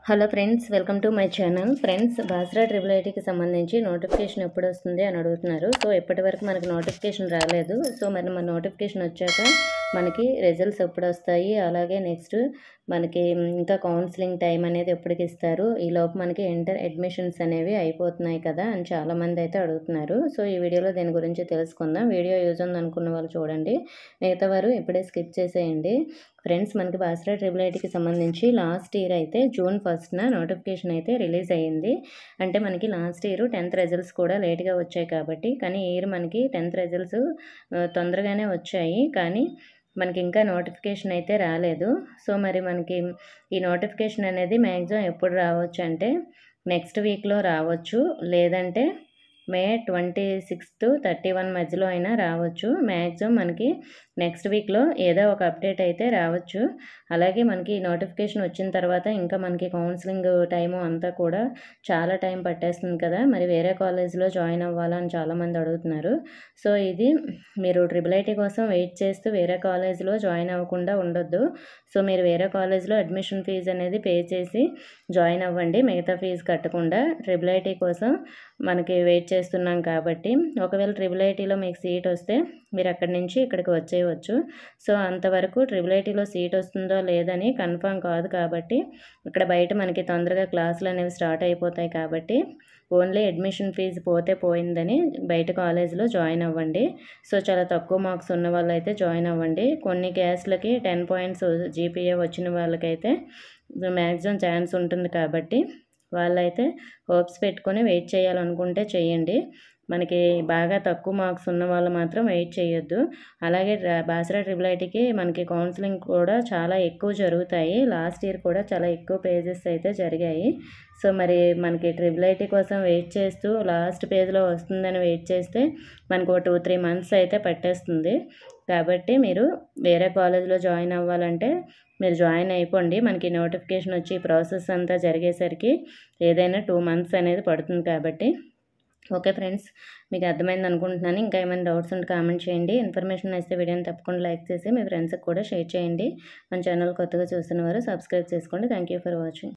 Hello friends, welcome to my channel. Friends, Basara triple ఐటీకి సంబంధించి notification ఎప్పుడు వస్తుంది అని అడుగుతున్నారు. సో ఇప్పటి వరకు మనకి నోటిఫికేషన్ రాలేదు. సో మరి మన నోటిఫికేషన్ వచ్చాక మనకి రిజల్ట్స్ ఎప్పుడు వస్తాయి, అలాగే నెక్స్ట్ మనకి ఇంకా కౌన్సిలింగ్ టైం అనేది ఎప్పటికి ఇస్తారు, ఈలోపు మనకి అడ్మిషన్స్ అనేవి అయిపోతున్నాయి కదా అని చాలామంది అయితే అడుగుతున్నారు. సో ఈ వీడియోలో దీని గురించి తెలుసుకుందాం. వీడియో యూజ్ ఉంది అనుకున్న వాళ్ళు చూడండి, మిగతా వారు ఇప్పుడే స్కిప్ చేసేయండి. ఫ్రెండ్స్, మనకి బాసరా ట్రిపుల్ ఐటీకి సంబంధించి లాస్ట్ ఇయర్ అయితే June 1న నోటిఫికేషన్ అయితే రిలీజ్ అయ్యింది. అంటే మనకి లాస్ట్ ఇయర్ 10th రిజల్ట్స్ కూడా లేట్గా వచ్చాయి కాబట్టి, కానీ ఈ ఇయర్ మనకి 10th రిజల్ట్స్ తొందరగానే వచ్చాయి, కానీ మనకి ఇంకా నోటిఫికేషన్ అయితే రాలేదు. సో మరి మనకి ఈ నోటిఫికేషన్ అనేది మ్యాక్సిమం ఎప్పుడు రావచ్చు అంటే నెక్స్ట్ వీక్లో రావచ్చు, లేదంటే May 26 31 మధ్యలో అయినా రావచ్చు. మ్యాక్సిమం మనకి నెక్స్ట్ వీక్లో ఏదో ఒక అప్డేట్ అయితే రావచ్చు. అలాగే మనకి నోటిఫికేషన్ వచ్చిన తర్వాత ఇంకా మనకి కౌన్సిలింగ్ టైము అంతా కూడా చాలా టైం పట్టేస్తుంది కదా, మరి వేరే కాలేజ్లో జాయిన్ అవ్వాలని చాలామంది అడుగుతున్నారు. సో ఇది మీరు ట్రిపుల్ ఐటీ కోసం వెయిట్ చేస్తూ వేరే కాలేజ్లో జాయిన్ అవ్వకుండా ఉండొద్దు. సో మీరు వేరే కాలేజ్లో అడ్మిషన్ ఫీజు అనేది పే చేసి జాయిన్ అవ్వండి, మిగతా ఫీజు కట్టకుండా. ట్రిపుల్ ఐటీ కోసం మనకి వెయిట్ చేస్తున్నాం కాబట్టి, ఒకవేళ ట్రిపుల్ ఐటీలో మీకు సీట్ వస్తే మీరు అక్కడి నుంచి ఇక్కడికి వచ్చేయవచ్చు. సో అంతవరకు ట్రిపుల్ ఐటీలో సీట్ వస్తుందో లేదని కన్ఫర్మ్ కాదు కాబట్టి, ఇక్కడ బయట మనకి తొందరగా క్లాసులు అనేవి స్టార్ట్ అయిపోతాయి కాబట్టి ఓన్లీ అడ్మిషన్ ఫీజు పోతే పోయిందని బయట కాలేజీలో జాయిన్ అవ్వండి. సో చాలా తక్కువ మార్క్స్ ఉన్న వాళ్ళైతే జాయిన్ అవ్వండి. కొన్ని క్లాసులకి 10 పాయింట్స్ జీపీఏ వచ్చిన వాళ్ళకైతే మ్యాక్సిమం ఛాన్స్ ఉంటుంది కాబట్టి వాళ్ళైతే హోప్స్ పెట్టుకొని వెయిట్ చేయాలనుకుంటే చేయండి. మనకి బాగా తక్కువ మార్క్స్ ఉన్న వాళ్ళు మాత్రం వెయిట్ చేయొద్దు. అలాగే బాసరా ట్రిపుల్ ఐటీకి మనకి కౌన్సిలింగ్ కూడా చాలా ఎక్కువ జరుగుతాయి. లాస్ట్ ఇయర్ కూడా చాలా ఎక్కువ పేజెస్ అయితే జరిగాయి. సో మరి మనకి ట్రిపుల్ ఐటీ కోసం వెయిట్ చేస్తూ లాస్ట్ పేజ్లో వస్తుందని వెయిట్ చేస్తే మనకు 2-3 మంత్స్ అయితే పట్టేస్తుంది. కాబట్టి మీరు వేరే కాలేజ్లో జాయిన్ అవ్వాలంటే మీరు జాయిన్ అయిపోండి. మనకి నోటిఫికేషన్ వచ్చి ప్రాసెస్ అంతా జరిగేసరికి ఏదైనా 2 మంత్స్ అనేది పడుతుంది కాబట్టి. ఓకే ఫ్రెండ్స్, మీకు అర్థమైంది అనుకుంటున్నాను. ఇంకా ఏమైనా డౌట్స్ ఉంటే కామెంట్ చేయండి. ఇన్ఫర్మేషన్ నచ్చితే వీడియోని తప్పకుండా లైక్ చేసి మీ ఫ్రెండ్స్కి కూడా షేర్ చేయండి. మన ఛానల్ కొత్తగా చూస్తున్న వారు సబ్స్క్రైబ్ చేసుకోండి. Thank you for watching.